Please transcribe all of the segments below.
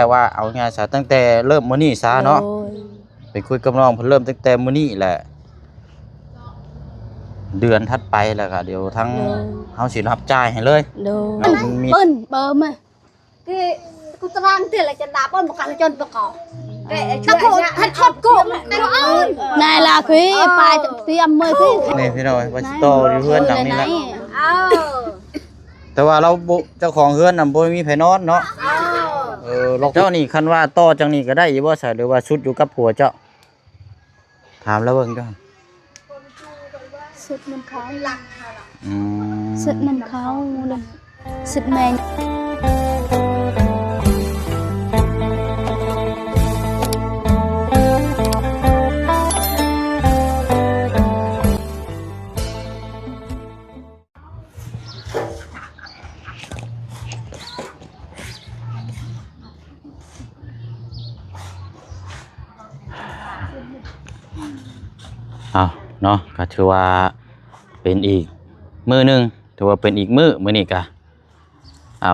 แต่ว่าเอาง่ายซะตั้งแต่เริ่มมื้อนี้ซะเนาะไปคุยกับน้องเพิ่นเริ่มตั้งแต่มื้อนี้แหละเดือนถัดไปแล้วก็เดี๋ยวทั้งเฮาสิรับจ่ายให้เลยมีเปิ้นเบิ่มcáiกูตารางtiền là chân đá bom một cái chân bạc cỏ cái thật thật cộm này là quý bài tiêm mới quý นี่พี่น้อยว่าสิต่ออยู่เฮือนหลังนี้แหละแต่ว่าเราเจ้าของเฮือนน่ะบ่มีไผนอนเนาะเจ้านี่คันว่าต่อจังนี้ก็ได้อยู่บ่ซะหรือว่าชุดอยู่กับผัวเจ้าถามแล้วเบิ่งเจ้าสุดมันเขาสุดมันเขาเลยสุดแมงเอาเนาะก็ถือว่าเป็นอีกมื้อนึงถือว่าเป็นอีกมื้อนี้ก็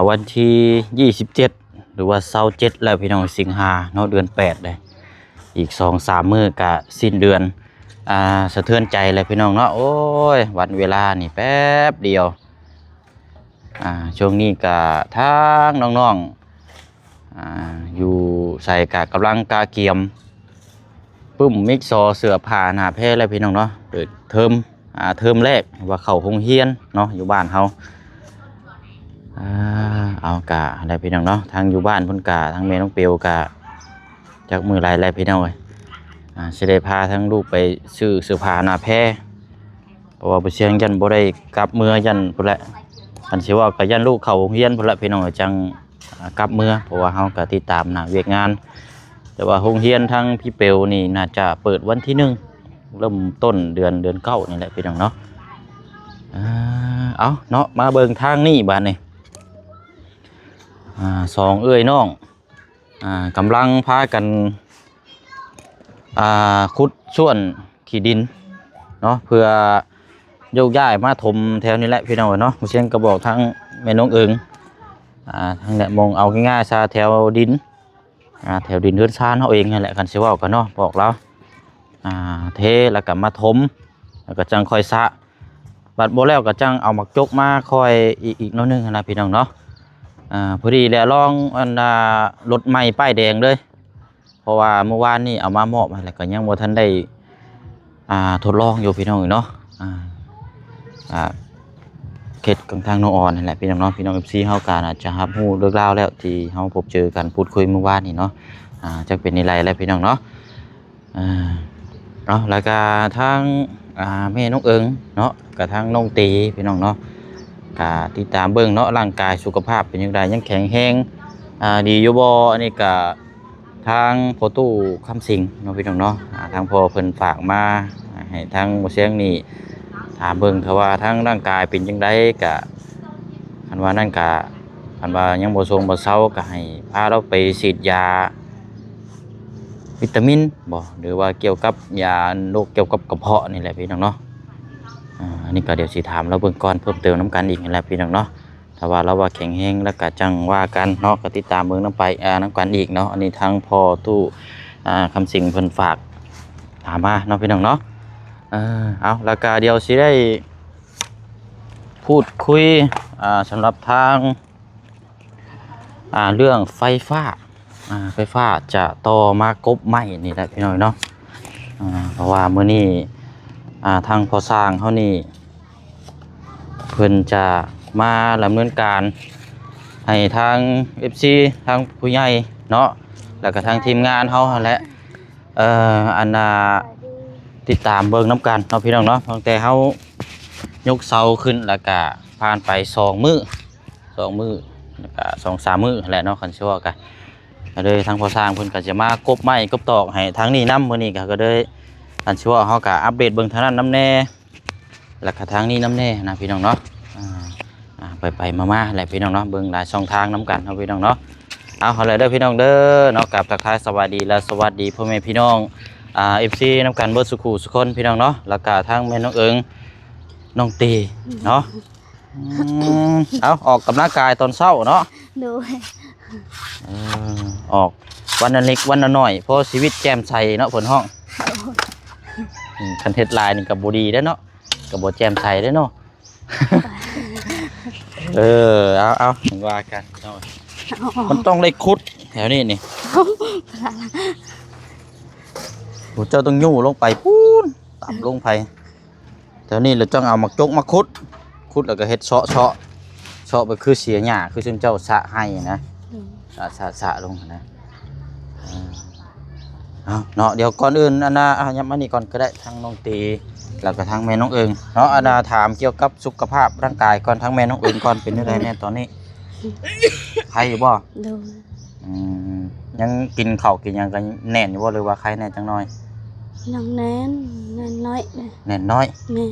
วันที่27หรือว่า27แล้วพี่น้องสิงหาเนาะเดือน8เลยอีก 2-3 มื้อก็สิ้นเดือนสะเทือนใจเลยพี่น้องเนาะโอ้ยวันเวลานี่แป๊บเดียวช่วงนี้ก็ทางน้องๆอยู่ใส่กำลังกาเกียมปึ้มมิกซอเสื้อผ้าหน้าแพร่แล้วพี่น้องเนาะเปิดเทอมแรกว่าเข้าโรงเรียนเนาะอยู่บ้านเฮาเอากะอะไรพี่น้องเนาะทางอยู่บ้านเพิ่นกะทางแม่น้องเปียวกะจักมือหลายพี่น้องเอ้ยสิได้พาทั้งลูกไปซื้อเสื้อผ้าหน้าแพร่เพราะว่าบ่เสียงยันบ่ได้กลับเมื่อยันพุ่นแหละคันสิว่าก็ยันลูกเข้าโรงเรียนพุ่นแหละพี่น้องจังกลับเมื่อเพราะว่าเฮาก็ติดตามหน้าเวียกงานแต่ว่าโรงเรียนทั้งพี่เปลนี่น่าจะเปิดวันที่1เริ่มต้นเดือน9นี่แหละพี่น้องเนาะเอาเนาะมาเบิ่งทางนี้บ้านนี่สองเอ้ยน้องกำลังพากันขุดส่วนขี้ดินเนาะเพื่อโยกย้ายมาถมแถวนี้แหละพี่น้องเนาะเช่นก็บอกทั้งแม่น้องเอิงทั้งเนี่ยมองเอาง่ายๆซาแถวดินแถวดินเฮือนซานเขาเองนี่แหละกันสิว่ากันเนาะบอกแล้วเทแล้วก็มาถมแล้วก็จังคอยสะบัดโบแล้วก็จังเอาหมักจกมาคอยอีกน้อยนึงนะพี่น้องเนาะพอดีแล้วลองรถใหม่ป้ายแดงเลยเพราะว่าเมื่อวานนี่เอามามอบแล้วก็ยังบ่ทันได้ทดลองอยู่พี่น้องเนาะเขตกลางทางโนออนนี่แหละพี่น้องเนาะพี่น้อง FC เฮากันอาจจะรับรู้เรื่องราวแล้วที่เฮาพบเจอกันพูดคุยเมื่อวานนี่เนาะจะเป็นในไรแล้วพี่น้องเนาะแล้วก็ทางแม่น้องเอิงเนาะกับทางน้องตีพี่น้องเนาะติดตามเบิ่งเนาะร่างกายสุขภาพเป็นยังไงยังแข็งแรงดีอยู่บ่อันนี้ก็ทางพ่อตู้คำสิงเนาะพี่น้องเนาะทางพ่อเพิ่นฝากมาให้ทางบ่เสียงนี่ถามเบิ่งถ้าว่าทั้งร่างกายเป็นจังไดก็คันว่านั่นก็คันว่ายังบ่ทรงบ่เซาก็ให้พาเราไปฉีดยาวิตามินบ่หรือว่าเกี่ยวกับยาโรคเกี่ยวกับกระเพาะนี่แหละพี่น้องเนาะอันนี้ก็เดี๋ยวสิถามเราเบิ่งก่อนเพิ่มเติมน้ำกันอีกนี่แหละพี่น้องเนาะถ้าว่าเราว่าแข็งแรงแล้วก็จังว่ากันเนาะก็ติดตามเบิ่งน้ำไปน้ำกันอีกเนาะอันนี้ทางพ่อตู้คำสิงเพิ่นฝากถามมาเนาะพี่น้องเนาะเอาแล้วก็เดี๋ยวสิได้พูดคุยสำหรับทางเรื่องไฟฟ้าจะต่อมากบไม้นี่แหละพี่น้อยเนาะเพราะว่ามื้อนี้ทางพอสร้างเขานี่เพิ่นจะมาดำเนินการให้ทาง FC ทางผู้ใหญ่เนาะแล้วก็ทางทีมงานเขาแหละติดตามเบิ่งน้ำกันเนาะพี่น้องเนาะตั้งแต่เขายกเสาขึ้นแล้วก็ผ่านไป2 มื้อแล้วก็2-3 มื้อแหละเนาะคันสิว่ากันก็เลยทางพอสร้างเพิ่นก็จะมากบไม้กบตอกให้ทางนี้นํมื้อนี้ก็เลยคันสิว่าเฮาก็อัปเดตเบิ่งทางนั้นนำแน่แล้วก็ทางนี้นำแน่นะพี่น้องเนาะไปมาๆแหละพี่น้องเนาะเบิ่งหลายช่องทางนํกันเนาะพี่น้องเนาะเอาเลยเด้อพี่น้องเด้อเนาะกับทักทายสวัสดีและสวัสดีพ่อแม่พี่น้องFC นำกันเบิดสุขุสุคนพี่น้องเนาะแล้วก็ทางแม่น้องเอิงน้องตีเนาะเอาออกกำลังกายตอนเช้าเนาะดู เออออกวันละเล็กวันละน้อยเพราะชีวิตแจ่มใสเนาะเพิ่นห้องคันเฮ็ดลายนี่ก็บ่ดีเด้อเนาะก็บ่แจ่มใสเด้อเนาะ เออเอาว่ากันเนาะมันต้องเลยคุดแถวนี้นี่โหเจ้าต้องยู่ลงไปปูนต่ำลงไปแถวนี้เราต้องเอามาจกมาคุดแล้วก็เฮ็ดเชาะไปคือเสียหญ้าคือซึ่งเจ้าสะให้นะสะลงนะเอาเนาะเดี๋ยวก่อนอื่นอันน่ะย้ำมานี่ก่อนก็ได้ทางน้องตีแล้วก็ทางแม่น้องเอิงเนาะอันน่ะถามเกี่ยวกับสุขภาพร่างกายก่อนทางแม่น้องเอิงก่อนเป็นอะไรแน่ตอนนี้ใครอยู่บ่ยังกินข้าวกินหยังกันแน่นอยู่บ่หรือว่าใครแน่จังน้อยยังแน่นน้อยแน่นน้อยแม่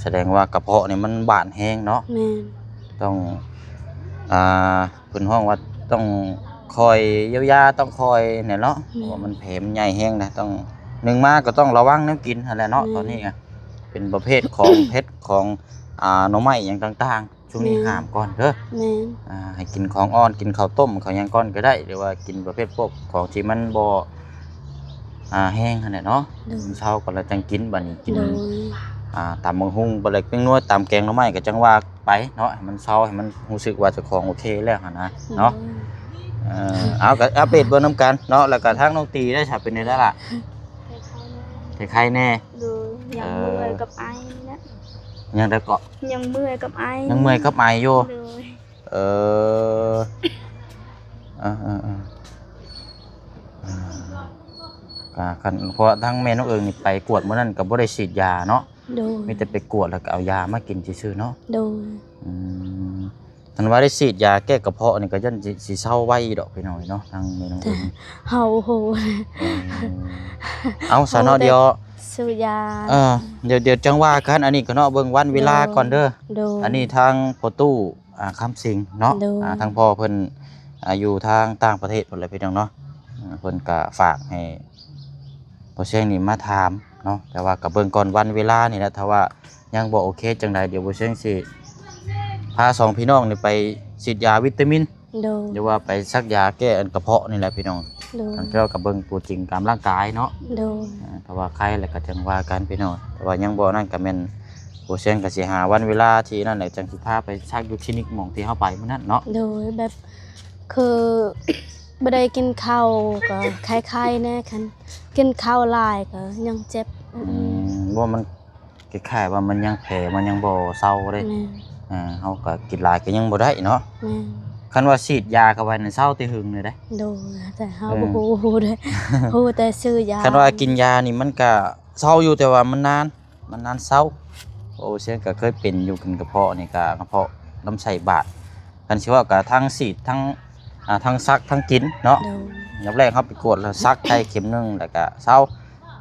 แสดงว่ากระเพาะนี่มันบาดแห้งเนาะแม่ต้องเพิ่นห้องว่าต้องคอยเยียวยาต้องคอยเนี่ยเนาะเพราะว่ามันแผลมันใหญ่แห้งนะต้องหนึ่งมาก็ต้องระวังน้ำกินอะไรเนาะตอนนี้ไงเป็นประเภทของเพชรของหน่อไม้อย่างต่างๆช่วงนี้ห้ามก่อนเด้อให้กินของอ่อนกินข้าวต้มข้าวหยังก่อนก็ได้หรือว่ากินประเภทพวกของที่มันบ่แห้งขนาดเนาะเช้าก็แล้วจังกินบัดนี้กินตำบักหุ่งบ่เลยเป็นนัวตำแกงหน่อไม้ก็จังว่าไปเนาะให้มันเช้าให้มันรู้สึกว่าเจ้าของโอเคแล้วหั่นนะเนาะเอาก็อัปเดตเบิ่งนำกันเนาะแล้วก็ทางน้องตีได้ฉับเป็นได้แล้วล่ะใครแน่ดูยังเมื่อยกับไอนะยังได้เกาะยังเมื่อยกับไออยู่คันเพราะทั้งแม่น้องเอิงนี่ไปกวดมื้อนั้นก็บ่ได้ฉีดยาเนาะมีแต่ไปกวดแล้วก็เอายามากินซื่อๆเนาะท่านว่าได้ฉีดยาแก้กระเพาะนี่ก็ยันสิเซาไว้ดอกไปหน่อยเนาะทางแม่น้องเอิงเฮาโหเอาซะเนาะเดี๋ยวซื้อยาเดี๋ยวจังว่ากันอันนี้ก็เนาะเบิ่งวันเวลาก่อนเด้ออันนี้ทางพ่อตู้คำสิงเนาะทางพ่อเพิ่นอยู่ทางต่างประเทศพุ่นแหละพี่น้องเนาะเพิ่นก็ฝากให้บ่เสียงนี่มาถามเนาะแต่ว่าก็เบิ่งก่อนวันเวลานี่แหละถ้าว่ายังบ่โอเคจังไดเดี๋ยวบ่เสียงสิพา2พี่น้องนี่ไปฉีดยาวิตามินหรือว่าไปซักยาแก้กระเพาะนี่แหละพี่น้องทางเจ้าก็เบิ่งตัวจริงตามร่างกายเนาะถ้าว่าใครแล้วก็จังว่ากันพี่น้องแต่ว่ายังบ่นั่นก็แม่นบ่เสียงก็สิหาวันเวลาที่นั่นแหละจังสิพาไปซักอยู่คลินิกหม่องที่เฮาไปมื้อนั้นเนาะโดยแบบคือบ่ได้กินข้าวก็คล้ายๆแน่คันกินข้าวหลายก็ยังเจ็บว่ามันคล้ายๆว่ามันยังแผลมันยังบ่เซาเด้เฮาก็กินหลายก็ยังบ่ได้เนาะคันว่าฉีดยาเข้าไปนั่นเซาแต่หึงเลยเด้โดแต่เฮาบ่ฮู้เด้ฮู้แต่ซื้อยาคันว่ากินยานี่มันก็เซาอยู่แต่ว่ามันนานเซาโอ้เสียงก็เคยเป็นอยู่กินกระเพาะนี่ก็กระเพาะลำไส้บาดกันสิว่าก็ทั้งฉีดทั้งซักทั้งกินเนาะยับแรกเขาไปกวดแล้วซักได้เข็มนึงแล้วก็เศร้า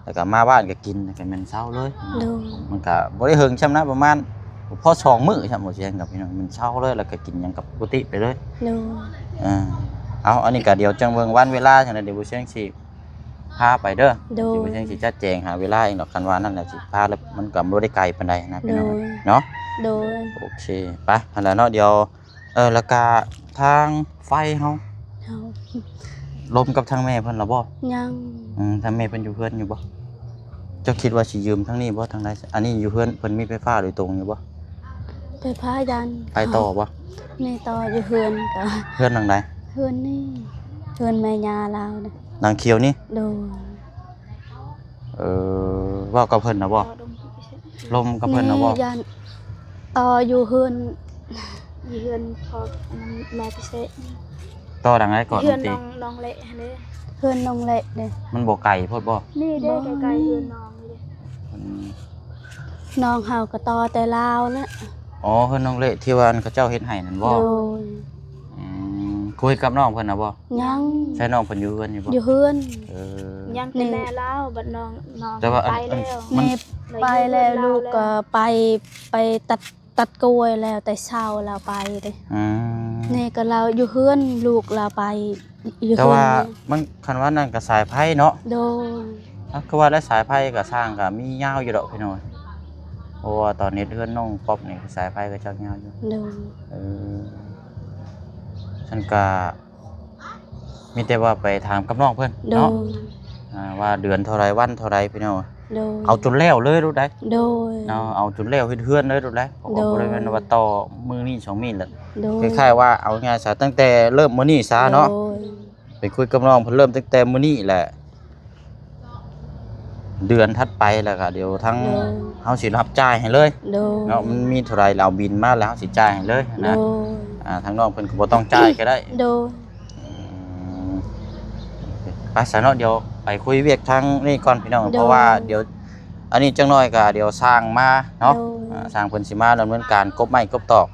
แล้วก็มาบ้านก็กินแล้วก็มันเศร้าเลยมันก็บ่ได้เฮิงช่ำนะประมาณพอ2 มื้อช่ำหมดเสียงกับพี่น้องมันเศร้าเลยแล้วก็กินยังกับปกติไปเลยเอาอันนี้ก็เดี๋ยวจังเบิ่งวันเวลาจังได๋เดี๋ยวบ่เสียงสิพาไปเด้อเดี๋ยวบ่เสียงสิจัดแจงหาเวลาเองดอกคันว่านั่นแหละสิพาแล้วมันก็บ่ได้ไกลปานใดนะพี่น้องเนาะโอเคไปหั่นล่ะเนาะเดี๋ยวแล้วก็ทางไฟเฮาลมกับทางแม่เพิ่นล่ะบ่ยังทางแม่เพิ่นอยู่เฮือนอยู่บ่เจ้าคิดว่าสิยืมทางนี้บ่ทางใดอันนี้อยู่เฮือนเพิ่นมีไฟฟ้าโดยตรงอยู่บ่ไฟฟ้ายันไปต่อบ่ในต่ออยู่เฮือนก็เฮือนหลังใดเฮือนนี่เฮือนแม่ย่าลาวน่ะนางเขียวนี่โดว่ากับเพิ่นน่ะบ่ลมกับเพิ่นน่ะบ่ยันต่ออยู่เฮือนพอแม่พิเศษต่อดังไดก่อนเฮือนน้องเละเด้เฮือนน้องเละเด้มันบ่ไกลโพดบ่นี่เด้ไกลๆเฮือนน้องนี่เด้น้องเฮาก็ต่อแต่ลาวนะอ๋อเฮือนน้องเละที่ว่าเขาเจ้าเฮ็ดให้นั่นบ่คุยกับน้องเพิ่นน่ะบ่ยังใช่น้องเพิ่นอยู่เฮือนอยู่บ่อยู่เฮือนยังเป็นแม่แล้วบัดน้องแต่ว่าไปแล้วแม่ไปแล้วลูกก็ไปตัดกล้วยแล้วแต่เช้าเราไปเด้นี่ก็เราอยู่เฮือนลูกเราไปอยู่แต่ว่ามันคันว่านั่นก็สายไผเนาะโดก็ว่าแล้วสายไผก็สร้างก็มียาวอยู่ดอกพี่น้อยเพราะว่าตอนนี้เฮือนน้องป๊อบนี่สายไผก็จักยาวอยู่ ฉันก็มีแต่ว่าไปถามกับน้องเพิ่น โด เนาะ ย ว่าเดือนเท่าไรวันเท่าไรพี่น้อง โดย เอาจนแล้วเลยรู้ได้ โดย เนาะเอาจนแล้วเฮือนๆเลยรู้ได้เพราะว่า โดย บ่ได้แม่นว่าต่อมื้อนี้2มื้อแล้ว โดย คล้ายๆว่าเอาง่ายๆซะตั้งแต่เริ่มมื้อนี้ซะเนาะ โดย ไปคุยกับน้องเพิ่นเริ่มตั้งแต่มื้อนี้แหละ เดือนถัดไปแล้วก็เดี๋ยวทั้งเฮาสิรับจ่ายให้เลย โดย เนาะมันมีเท่าไรเราบินมาแล้วเฮาสิจ่ายให้เลย โด นะ ย ทางน้องเพิ่นก็บ่ต้องจ่ายก็ได้ โดย ไปซะเนาะเดี๋ยวไปคุยเวียกทางนี่ก่อนพี่น้องเพราะว่าเดี๋ยวอันนี้จังน้อยก็เดี๋ยวสร้างมาเนาะสร้างเพิ่นสิมาดำเนินการกบไม้กบตอก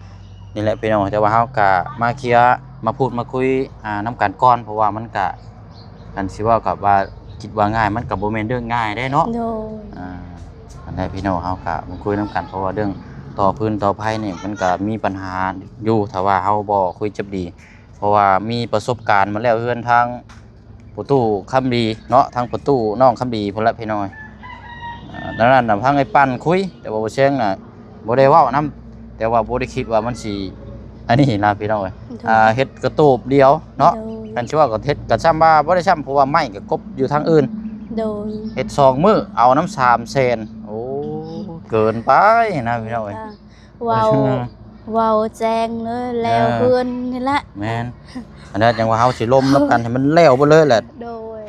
นี่แหละพี่น้องแต่ว่าเฮาก็มาเคลียร์มาพูดมาคุยนํกันก่อนเพราะว่ามันก็กันสิเว้ากับว่าคิดว่าง่ายมันก็บ่แม่นเรื่องง่ายได้เนาะ โดย อันนี้พี่น้องเฮาก็มาคุยนํกันเพราะว่าเรื่องต่อพื้นต่อไผนี่มันก็มีปัญหาอยู่ถ้าว่าเฮาบ่คุยจับดี เพราะว่ามีประสบการณ์มาแล้วเฮือนทางประตูคำดีเนาะทางประตูน้องคำดีพุ่นละพี่น้อยดังนั้นน่ะทางไอ้ปั้นคุยแต่ว่าบ่เชิงน่ะบ่ได้เว้านํแต่ว่าบ่ได้คิดว่ามันสิอันนี้นะพี่น้อยเฮ็ดกระตูบเดียวเนาะกันสิว่าก็เฮ็ดก็ซ้ำว่าบ่ได้ซ้ำเพราะว่าไม้ก็กบอยู่ทางอื่น โดย เฮ็ด2มื้อเอาน้ำ3แสนโอ้เกินไปนะพี่น้อย ว้าวว้าวแจ้งเลยแล้วเพื่อนนี่แหละ แม่นอันนั้นจังว่าเฮาสิล้มนํกันให้มันแล้วบ่เลยแหละ โดย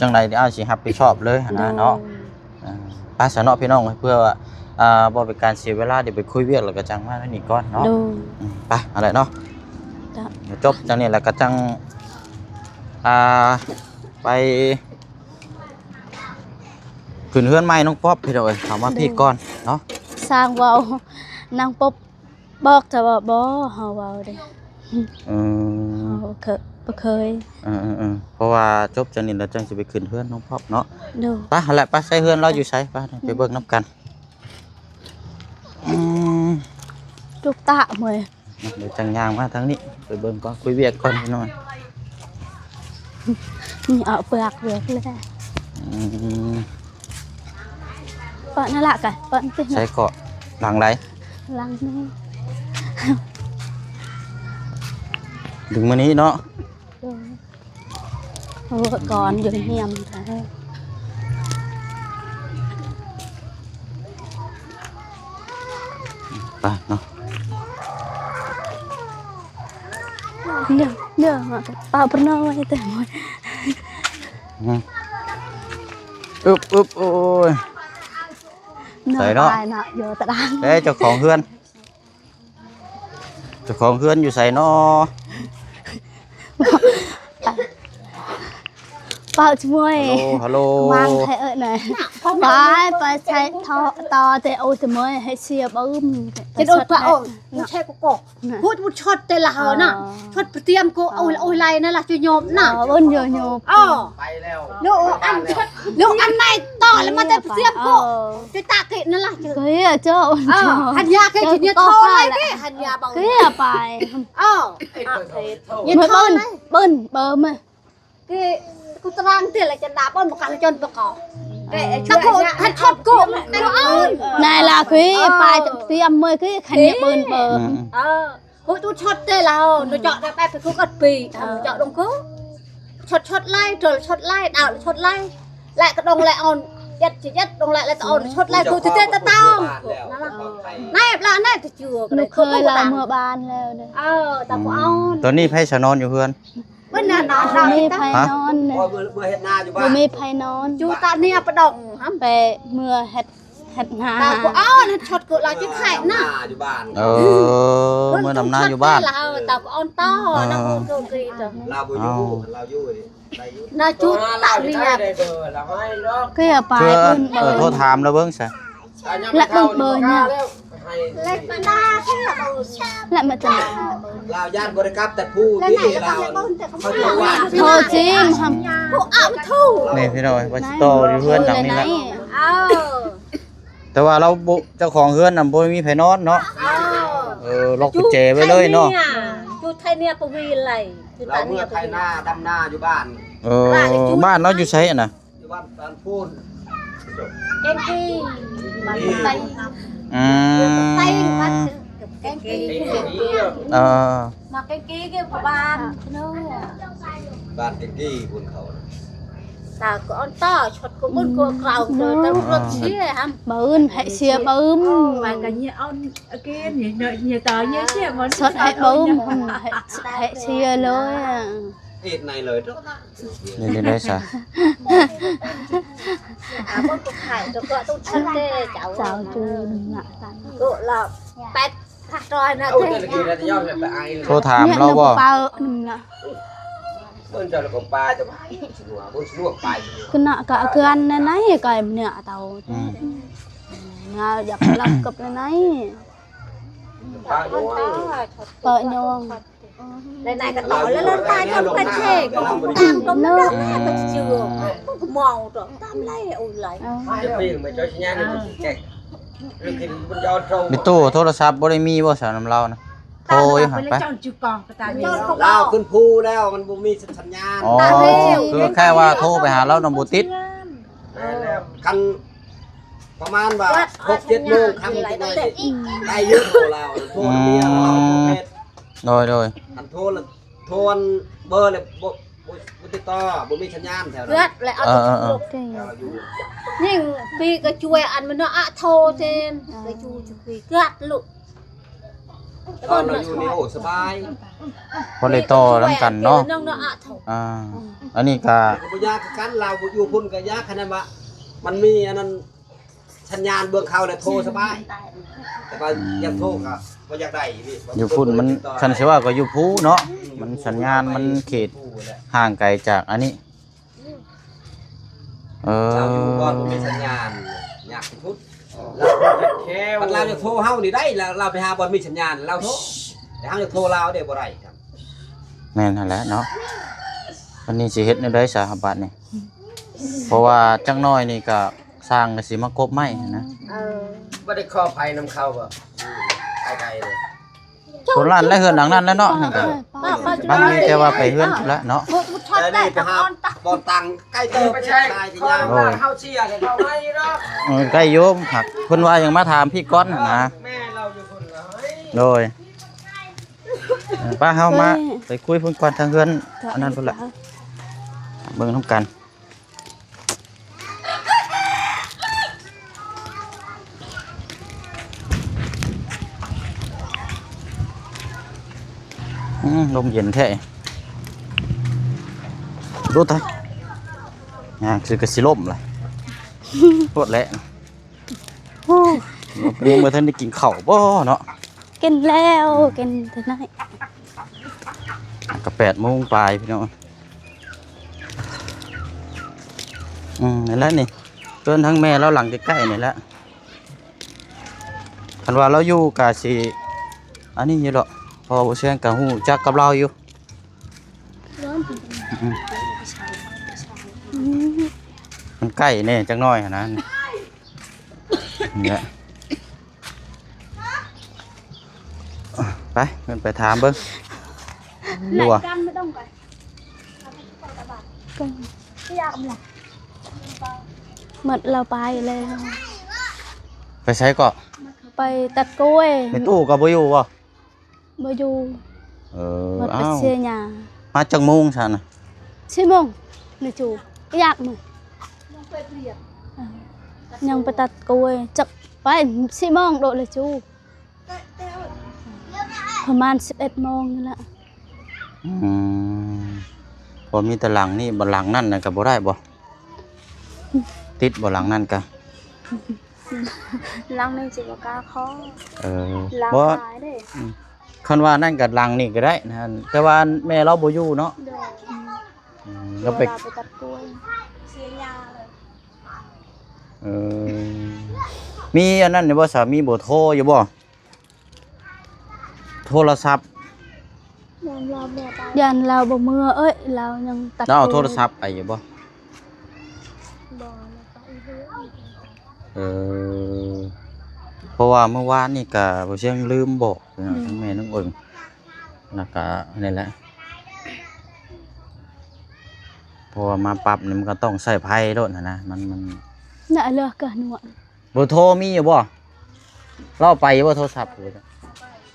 จังใดเอาสิรับผิดชอบเลยนะเนาะไปซะเนาะพี่น้องเพื่อว่าบ่เป็นการเสียเวลาเดี๋ยวไปคุยเวียกแล้วก็จังมาแล้วนี่ก่อนเนาะ โดย ไปอะไรเนาะเดี๋ยวจบจังนี้แล้วก็จังไปขึ้นเฮือนใหม่น้องป๊อบพี่น้องเอ้ยเข้ามาพี่ก่อนเนาะ สร้างว้าวนางปบบอกแต่ว่าบ่เฮาเว้าเด้ อื เฮาเคยบ่เคย เพราะว่าจบจังนี้แล้วจังสิไปขึ้นเฮือนน้องป๊อบเนาะ โดย ไปหั่นแหละไปใส่เฮือนเราอยู่ไสไปเบิ่งนํกัน ทุกตะมื้อ เดี๋ยวจังยางมาทางนี้ไปเบิ่งก่อนคุยเวียกก่อนพี่น้อง นี่เอาเปลือกเลยเปิดนั่นล่ะกะเปิดสิ ใช้เกาะหลังไร หลังนี่ ดึงมานี้เนาะ โอ้ก่อนอยู่เฮียมจ้ะ ไปเนาะ เดี๋ยวมาเป่าปนเอาไว้แต่หมด อึบโอ้ย ใส่เนาะ ตายเนาะเดี๋ยวตะดัง เอ้ยเจ้าของเฮือนอยู่ใส่เนาะ เป่าช่วย ฮัลโหล วางให้หน่อยไปใช้ต่อแต่เอาแต่มื้อให้เสียบอึ้ม จะโดนปะโอ้ไม่ใช่กูกพูดช็อตแต่ละเหาน่ะช็อตเตรียมกูเอาไรนั่นล่ะจะโยมน่ะ บนโยโย อ๋อไปแล้วลูกอันไหนต่อแล้วมันจะเตรียมกูจะตาเกะนั่นล่ะ เฮ้ยเจ้า หันยาแค่จะเนี่ยโทรอะไรพี่หันยาเบา เฮ้ยไป อ๋อ อย่าเบิ้นเบอร์มา กูตารางเตี้ยอะไรจะด่าป้อนประกันจนประกอบตะโกนหันช็อตกูไม่รู้เอา นายล่ะคือไปเตรียมมือคือขันอย่าเบิ้นเบอร์ พูดช็อตได้แล้วหนูเจาะได้ไปคุกอัดปีเจาะลงกูช็อตไล่เจอช็อตไล่ดาวช็อตไล่lại cái đồng lại onยัดđồng lại là onช็อตไล่กูจะเต้นตะต้องนายละนายจะเชื่อ หนูเคยลาเมื่อบานแล้วเด้อ แต่กูเอา ตัวนี้ไผสนอนอยู่เฮือน เมื่อนานอน บ่มีไผนอน เมื่อเฮ็ดนาอยู่บ้า บ่ น มีไผนอน จูตาเนี่ยประดองฮะ ไปเมื่อเฮ็ดหา แต่กูเอานะช็อตกูเราจะขายนะ อยู่บ้าน เมื่อดำนาอยู่บ้าน แต่กูเอาต่อนะกูกรีด เราบ่อยู่เราอยู่ได้อยู่ นะจูตาเนี่ย เราให้เนาะ ก็อย่าไป เพื่อ เบิ้นเบอร์ โทรถามแล้วเบิ่งซะ และเบิ้นเบอร์เนี่ย เล็กมาได้แค่แบบ และมาจะ เราญาติบริกรรมแต่ผู้ที่เราเขาจะว่า โทรจิมท กูเอามาทู่ นี่พี่น้อยว่าสิต่ออยู่เฮือนหลังนี้แหละ เอา แต่ว่าเราบ่เจ้าของเฮือนน่ะบ่มีไผนอนเนาะล็อกกุญแจไว้เลยเนาะ จูไทยเนี่ยปวีอะไรจู เรา ตา เมื่ เนี่ อย ไทยหน้าดำนาอยู่บ้าน บ้านเราอยู่ไสน่ะ อยู่บ้านพูน เก่งกี้มันไต อื ไต ม มัน แกงกี้ เออ มาแกงกี้cáiบ้านnơi บ้านติกี้บนเขา ta có on to chọt có bún có cào rồi ta rớt xía ham bướm hệ xìa bướm và cả như ông kia nhiều tờ như thế mà sốt hệ bướm hệ xìa lối ít này lời đó นี่ได้ซะ à bún có khải rồi có tôi chân tê cháu chào chú đừng ngại cậu là bẹt khát rồi nè เอา thế แต่ละกีแล้วจะย่อแบบไอ้ โทรถามเราบ่ bao đừng ngại เพิ่นจะละกปลาจะไปสิหัวบ่สิลวกปลา cứ nạ cả cứ ăn này nấy cài nè tàu อืม ngà dập lọc cặp này nấy ปลาอยู่ว่า vợ nhông này này cái tỏi lên lên tay trong tay chè có tam trong nó nó chưa có màu rồi tam lấy ôi lại จะปีนมาจอยสัญญาณนี่มันแก่หรือกินบนยอดโต มีตู้โทรศัพท์บ่ได้มีบ่สาวน้ำเรานะโทรอยู่หั่น phải ไป lấy chọn chữ cò của ta cho không ลาว bao ขึ้นภูแล้วมันบ่มีสัญญาณ อ๋อคือแค่ว่าโทรไปหาเรานำบ่ติด แล้วคันประมาณว่า6-7 โมงคำจะได้เยอะโทรลาวโทรเดียวเราเพชร โดย อันโทรละโทรเบอร์เลยบ่ติดต่อบ่มีสัญญาณแถวนั้น rớt lại ăn được nhưng vì cái chuối ăn mà nó ạ thô trên cái chu vì gạt lụ ตอนเราอยู่นี่โอ้สบาย พอได้ต่อนํกันเนาะ nó ạ thô อ่าอันนี้ก็ ก็บ่ยากคือกันเราบ่อยู่พุ่นก็ยากขนาดว่ามันมีอันนั้นสัญญาณเบื้องเขาเนี่ยโทรสบายแต่ว่าอยากโทรก็บ่อยากได้พี่ อยู่พุ่นมันคันสิว่าก็อยู่ภูเนาะมันสัญญาณมันเขตห่างไกลจากอันนี้เราอยู่ก่อนบ่มีสัญญาณอยากพุทธมันเราจะโทรเฮานี่ได้แล้วเราไปหาบ่มีสัญญาณเราโทรแต่เฮาจะโทรเราได้บ่ได้ครับ แม่นนั่นแหละเนาะวันนี้สิเฮ็ดแนวใดสาหับบัดนี่เพราะว่าจังน้อยนี่ก็สร้างก็สิมากบไม้นะ บ่ได้ขอภัยนำเขาบ่ไกลๆเลย คนร้านและเฮือนหลังนั้นแหล้วเนาะนั่นก็บางทีแต่ว่าไปเฮือนแล้วเนาะ แต่นี่ไปหาบ่ตังใกล้เติมไปใช่ที่ยามเฮาเชียร์เขาไว้เนาะ ใกล้โยมหักเพิ่นว่ายังมาถามพี่ก้อนน่ะนะ แม่เราอยู่พุ่นเลย โดยป้าเฮามาไปคุยเพิ่นก่อนทางเฮือนอันนั้นพุ่นละเบิ่งนํกันลมเย็นแท้ดูตายคือกระสิล่มเลยปวดแหละยังไม่ทันได้กินข้าวบ่เนาะ กินแล้วกินthế này ก็8 โมงปลายพี่น้องนั่นแหละนี่เกินทั้งแม่แล้วหลังใกล้ๆนี่แหละคันว่าเราอยู่กะสิอันนี้อยู่ดอกพอบ่เชื่อกะฮู้จักกับเราอยู่มันใกล้แน่จักหน่อยหั่นนะนี่แหละไปเงินไปถามเบิ่งดูอ่ะ mật là bài lên ไปใช้ก็ bài tật cối ในตู้ก็บ่อยู่บ่ bao du mật ไป อ้าว เชียnhà มาจังโมงซั่นน่ะ ชิมงนี่จูก็อยากมึงยังไปตัดกล้วยจับไปชิมงโดดเลยจูประมาณ11 โมงนี่แหละ พอมีแต่หลังนี่บ่หลังนั่นน่ะก็บ่ได้บ่ติดบ่หลังนั่นก็ lăng nên chỉ có cá khó บ่ lăng cái đấy คันว่านั่นก็หลังนี่ก็ได้นะแต่ว่าแม่เราบ่อยู่เนาะ được เราไป là phải tắt cối chia nhà rồi มีอันนั้นนี่บ่สามีบ่โทรอยู่บ่โทรศัพท์ làm lo mẹ tay ยันเราบ่มือเอ้ยเรายังตัด เราเอาโทรศัพท์ไปอยู่บ่ bò là phải hướng เพราะว่าเมื่อวานนี่ก็บ่เชียงลืมบอกทั้งแม่ทั้งเอิ้งแล้วก็นี่แหละเพราะว่ามาปรับนี่มันก็ต้องใช้ไผโดดนะมัน น่ะเลือกกันหมด เบอร์โทรมีอยู่บ่เราไปอยู่บ่โทรศัพท์อยู่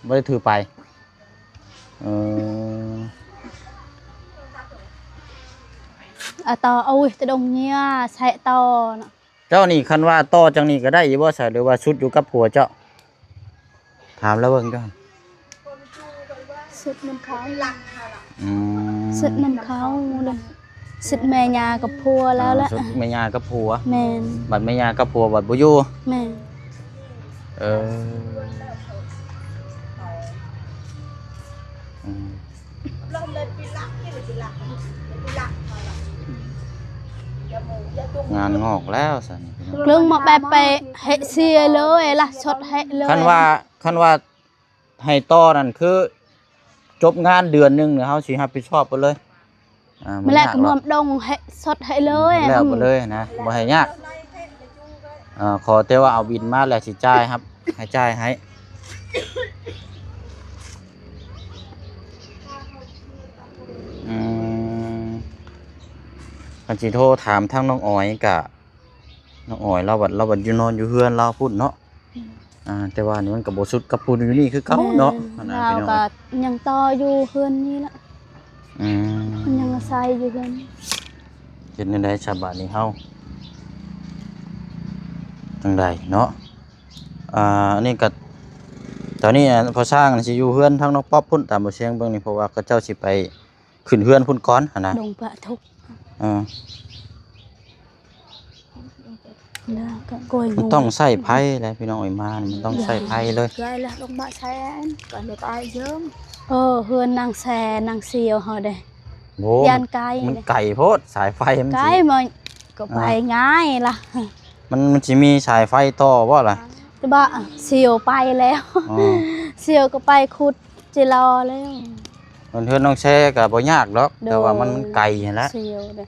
บ่ได้ถือไปเออ ตออุ้ยตะดงเนี่ยใส่ตอน่ะ เจ้านี่คันว่าต่อจังนี้ก็ได้อยู่บ่ใช่หรือว่าชุดอยู่กับผัวเจ้าถามแล้วเบิ่งเจ้า สุดมันเขา อืม สุดน้ำเขาเลยสุดแม่ยากับพัวแล้วละ ชุดแม่ย่ากับผัว แม่น บัดแม่ย่ากับผัวบัดบ่อยู่ แม่น เอออืมงานงอกแล้วสัน เรื่องมาแบบไปเฮเซียเลยล่ะชดเฮเลย คันว่าให้ต่อนั่นคือ จบงานเดือนหนึงเนี่ยเฮาสิรับผิดชอบไปเลยมาแลก ยาก กับ ห น รอ ว ก มดงเฮสดเฮเลย แล้วไปเลยนะบ่ให้ยากขอแต่ว่าเอาบินมาแล้วสิจ่ายครับ ให้จ่ายให้คันสิโทรถามทางน้องอ้อยกะน้องอ้อยเราบัดอยู่นอนอยู่เฮือนเราพูดเนาะแต่ว่านี่มันก็บ่สุดกับพูดอยู่นี่คือเก่าเนาะนั่นน่ะ เรา พี่น้อง ก็ยังต่ออยู่เฮือนนี่ละ อืม มันยังอาศัยอยู่เฮือน เฮ็ดจังได๋ฉบับนี้เฮาจังไดเนาะอันนี้ก็ตอนนี้พอสร้างสิอยู่เฮือนทางน้องป๊อบพุ่นตามบ่เสียงเบิ่งนี่เพราะว่าเขาเจ้าสิไปขึ้นเฮือนพุ่นก่อนหั่นน่ะ ดงปะทุก แล้วก็กล้วย มันต้องใส่ไผ่แหละพี่น้องเอ้ยมานี่มันต้องใส่ไผ่เลย กายละลงมาใช้ก่อนไปตายเยิ้ม เฮือนนางแซนางเสียวเฮาเด้ โอ้ ยานไกล มันไก่โพดสายไฟมัน ไกล สิ มันก็ไปง่ายล่ะ มันสิมีสายไฟต่อบ่ล่ะ แต่ว่าเสียวไปแล้ว อ๋อ เสียวก็ไปขุดจิรอแล้ว มันเฮือนน้องแช่ก็บ่ยากดอก โดย แต่ว่ามันไกลหั่นละ เสียวเด้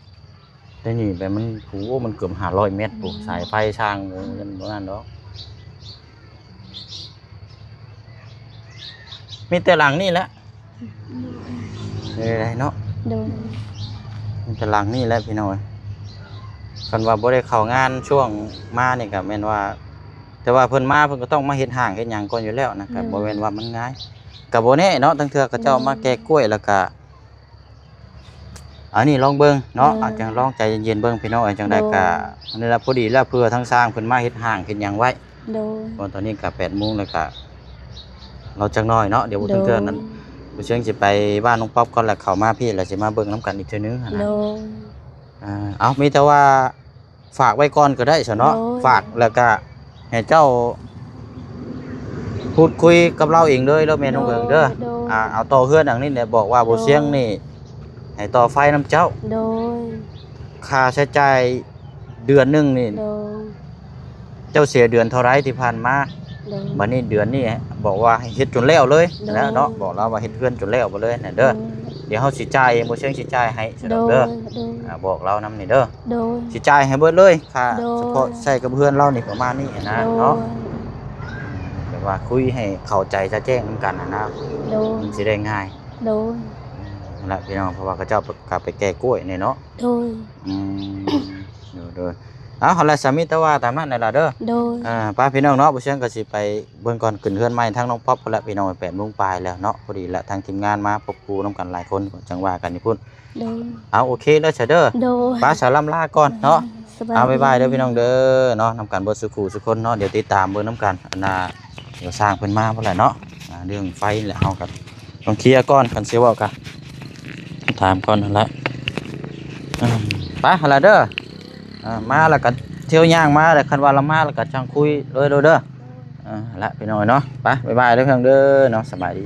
แต่นี่แบบมันโหมันเกือบ500 เมตรปุ๊สายไฟช่างกันบ่นั่นดอกมีแต่หลังนี่แหละได้เนาะ ดู มีแต่หลังนี่แหละพี่น้อยคันว่าบ่ได้เข้างานช่วงมานี่ก็แม่นว่า แต่ว่าเพิ่นมาเพิ่นก็ต้องมาเฮ็ดห้างเฮ็ดหยังก่อนอยู่แล้วนะครับบ่แม่นว่ามันง่ายก็บ่แน่เนาะทั้งเทื่อก็เจ้ามาแก้กล้วยแล้วก็อันนี้ลองเบิ่งเนาะอาจจะลองใจเย็นๆเบิ่งพี่น้องจังได๋ก็อันนี้ล่ะพอดีแล้วเพื่อทั้งสร้างเพิ่นมาเฮ็ดห้างเฮ็ดหยังไว้ ดู ตอนนี้ก็ 8:00 นแล้วก็เราจักหน่อยเนาะเดี๋ยวทั้งเทื่อนั้นบ่เชิงสิไปบ้านน้องป๊อบก่อนแล้วเข้ามาพี่แล้วสิมาเบิ่งนํกันอีกเทื่อนึงหั่นนะ ดู เอามีแต่ว่าฝากไว้ก่อนก็ได้ซะเนาะ โอ้ย ฝากแล้วก็ให้เจ้าพูดคุยกับเราเองเลยแล้วแม่น้องเอิงเด้อ ดู เอาต่อเฮือนอย่างนี้เนี่ยบอกว่าบ่เสียงนี่ให้ต่อไฟน้ำเจ้า ดู ค่าใช้จ่ายเดือนหนึงนี่ ดู เจ้าเสียเดือนเท่าไรที่ผ่านมา ดู บัดนี้เดือนนี้บอกว่าให้เฮ็ดจนแล้วเลย โดย นะเนาะบอกเราว่าเฮ็ดเฮือนจนแล้วบ่เลยน่ะเด้อเดี๋ยวเฮาสิจ่ายเองบ่เสียงสิจ่ายให้ซะ ดู เด้อ ดู บอกเรานำนี่เด้อ ดู สิจ่ายให้เบิดเลยค่า โดย เฉพาะใช้กับเพื่อนเรานี่ประมาณนี้นะเนาะแบบว่าคุยให้เข้าใจจะแจ้งนำกันนะ ดู มันสิได้ง่าย ดู นั่นแหละพี่น้องเพราะว่าเขาเจ้ากลับไปแก้กล้วยนี่เนาะ ดู อืมเด้อเอาหั่นล่ะสามีแต่ว่าตามนั้นนั่นล่ะเด้อ ดู ป้าพี่น้องเนาะบ่เชียงก็สิไปเบิ่งก่อนขึ้นเฮือนใหม่ทางน้องป๊อปพุ่นละพี่น้อง8:00 นปลายแล้วเนาะพอดีละทางทีมงานมาพบครูนํกันหลายคนจังว่ากันนี่พุ่น ดู เอาโอเคเด้อเฉเด้อ ดู ป้าสาลำลาก่อนเนาะ สบาย เอาบ๊ายบายเด้อพี่น้องเด้อเนาะนำกันเบิดสุขูสุคนเนาะเดี๋ยวติดตามเบิ่งนํกันอันน่ะเดี๋ยวสร้างเพิ่นมาพุ่นแหละเนาะเรื่องไฟนี่แหละเฮาก็ต้องเคลียร์ก่อนกันสิเว้ากันถามก่อนนั่นแหละไปหั่นล่ะเด้อมาแล้วก็เที่ยวย่างมาแล้วคันว่าเรามาแล้วก็จังคุยเลยเด้อละพี่น้องเนาะไปบ๊ายบายเด้อพี่น้องเด้อเนาะสบายดี